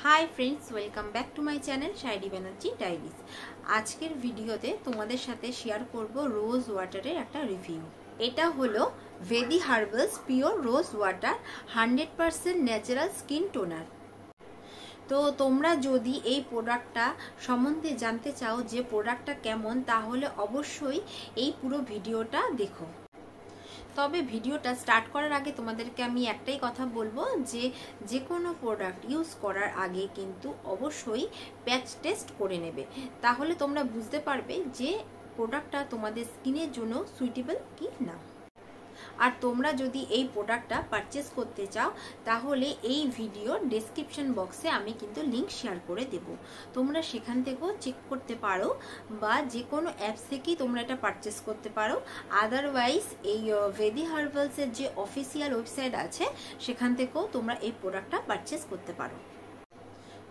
High friends welcome back to my channel Shayari Banerjee diaries. आजकेर भिडियोते तुम्हादेर साथे शेयर करब रोज वाटारेर एक रिव्यू। एटा हलो वेदी हार्बल्स पिओर रोज वाटार 100% न्याचाराल स्किन टोनार। तो तोमरा जोदि এই প্রোডাক্টটা সম্বন্ধে জানতে চাও যে প্রোডাক্টটা কেমন, তাহলে অবশ্যই এই পুরো ভিডিওটা দেখো। তবে ভিডিওটা স্টার্ট করার আগে তোমাদেরকে আমি একটাই কথা বলবো যে কোনো প্রোডাক্ট ইউজ করার আগে কিন্তু অবশ্যই প্যাচ টেস্ট করে নেবে, তাহলে তোমরা বুঝতে পারবে যে প্রোডাক্টটা তোমাদের স্কিনের জন্য সুইটেবল কি না। আর তোমরা যদি এই প্রোডাক্টটা পারচেজ করতে চাও তাহলে এই ভিডিওর ডেসক্রিপশন বক্সে আমি কিন্তু লিংক শেয়ার করে দেব, তোমরা সেখান থেকেও চেক করতে পারো বা যে কোনো অ্যাপস থেকেই তোমরা এটা পারচেজ করতে পারো। আদারওয়াইজ এই ভেদি হার্বালসের যে অফিসিয়াল ওয়েবসাইট আছে সেখান থেকেও তোমরা এই প্রোডাক্টটা পারচেজ করতে পারো।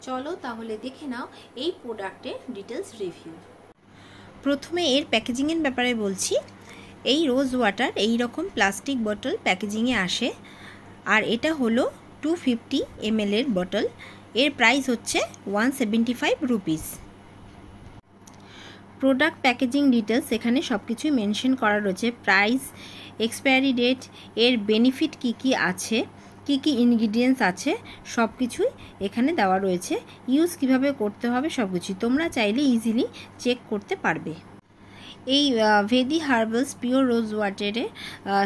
চলো তাহলে দেখে নাও এই প্রোডাক্টের ডিটেলস রিভিউ। প্রথমে এর প্যাকেজিংয়ের ব্যাপারে বলছি। এই রোজ ওয়াটার এই রকম প্লাস্টিক বটল প্যাকেজিংয়ে আসে, আর এটা হলো 250 ml এর বটল। এর প্রাইস হচ্ছে 175 রুপিস। প্রোডাক্ট প্যাকেজিং ডিটেলস এখানে সব কিছুই মেনশন করা রয়েছে, প্রাইস, এক্সপায়ারি ডেট, এর বেনিফিট কি কি আছে, কি কি ইনগ্রিডিয়েন্টস আছে, সব কিছুই এখানে দেওয়া রয়েছে। ইউজ কিভাবে করতে হবে সব কিছুই তোমরা চাইলে ইজিলি চেক করতে পারবে। এই ভেদি হার্বালস পিওর রোজ ওয়াটারে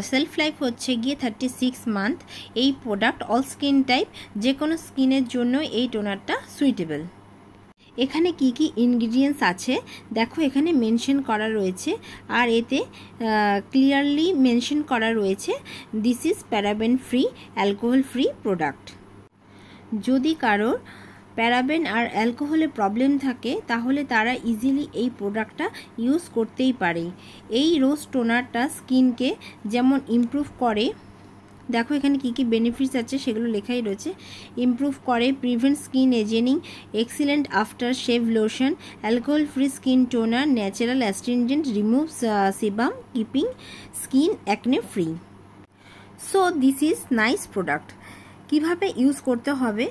সেলফ লাইফ হচ্ছে গিয়ে 36 মান্থ। এই প্রোডাক্ট অল স্কিন টাইপ, যে কোনো স্কিনের জন্য এই টোনারটা সুইটেবল। এখানে কি কি ইনগ্রিডিয়েন্টস আছে দেখো, এখানে মেনশন করা রয়েছে, আর এতে ক্লিয়ারলি মেনশন করা রয়েছে this is paraben free, alcohol free product. যদি কারোর প্যারাবেন আর অ্যালকোহলের প্রবলেম থাকে তাহলে তারা ইজিলি এই প্রোডাক্টটা ইউজ করতেই পারে। এই রোজ টোনারটা স্কিনকে যেমন ইমপ্রুভ করে, দেখো এখানে কি কি বেনিফিটস আছে সেগুলো লেখাই রয়েছে। ইমপ্রুভ করে, prevent skin ageing, excellent after shave lotion, alcohol free skin toner, natural astringent, removes sebum, keeping skin acne free. So this is nice product. কিভাবে ইউজ করতে হবে?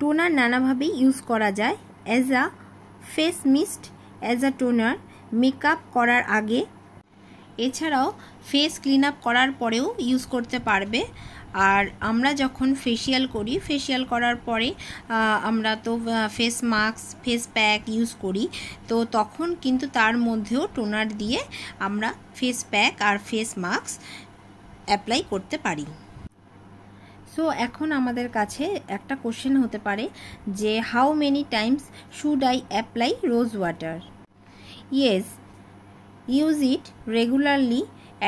টোনার নানাভাবেই ইউজ করা যায়, as a face mist, as a toner, makeup করার আগে, এছাড়াও face clean up করার পরেও ইউজ করতে পারবে। আর আমরা যখন ফেসিয়াল করি, ফেসিয়াল করার পরে আমরা তো face mask, face pack use করি, তো তখন কিন্তু তার মধ্যেও টোনার দিয়ে আমরা ফেস প্যাক আর ফেস মাস্ক অ্যাপ্লাই করতে পারি। সো এখন আমাদের কাছে একটা কোশ্চেন হতে পারে যে how many Times should I apply rose water? Yes, use it regularly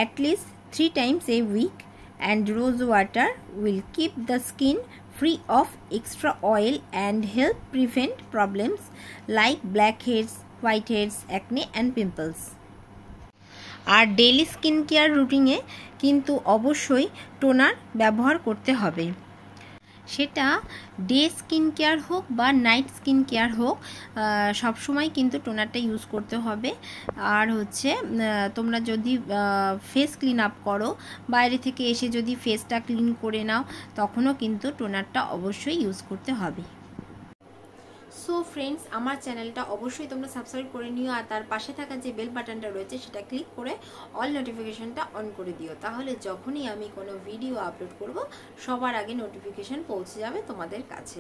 at least 3 times a week, and rose water will keep the skin free of extra oil and help prevent problems like blackheads, whiteheads, acne and pimples. আর daily skin care রুটিনে কিন্তু অবশ্যই toner ব্যবহার করতে হবে, সেটা day skin care হোক বা নাইট স্কিন কেয়ার হোক, সবসময় কিন্তু টোনারটা ইউজ করতে হবে। আর হচ্ছে তোমরা যদি ফেস ক্লিন আপ করো, বাইরে থেকে এসে যদি ফেসটা ক্লিন করে নাও, তখনও কিন্তু টোনারটা অবশ্যই ইউজ করতে হবে। সো ফ্রেন্ডস, আমার চ্যানেলটা অবশ্যই তোমরা সাবস্ক্রাইব করে নিও, আর তার পাশে থাকা যে বেল বাটনটা রয়েছে সেটা ক্লিক করে অল নোটিফিকেশনটা অন করে দিও, তাহলে যখনই আমি কোনো ভিডিও আপলোড করব সবার আগে নোটিফিকেশন পৌঁছে যাবে তোমাদের কাছে।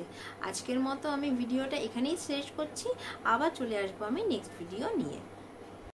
আজকের মতো আমি ভিডিওটা এখানেই শেষ করছি, আবার চলে আসবো আমি নেক্সট ভিডিও নিয়ে।